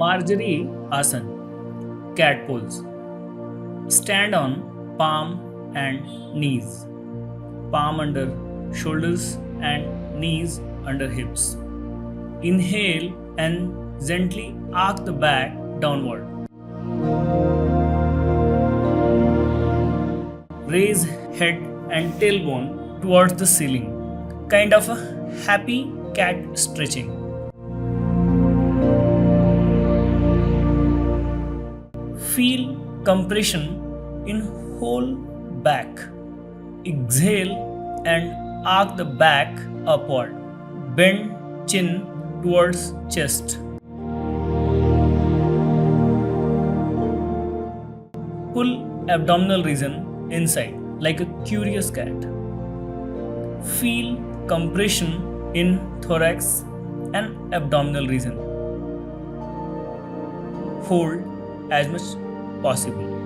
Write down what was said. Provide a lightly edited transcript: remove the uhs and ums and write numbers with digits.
Marjari Asana, cat pose. Stand on palm and knees, palm under shoulders and knees under hips. Inhale and gently arc the back downward. Raise head and tailbone towards the ceiling, kind of a happy cat stretching. Feel compression in whole back. Exhale and arc the back upward. Bend chin towards chest. Pull abdominal region inside like a curious cat. Feel compression in thorax and abdominal region. Hold as much possible.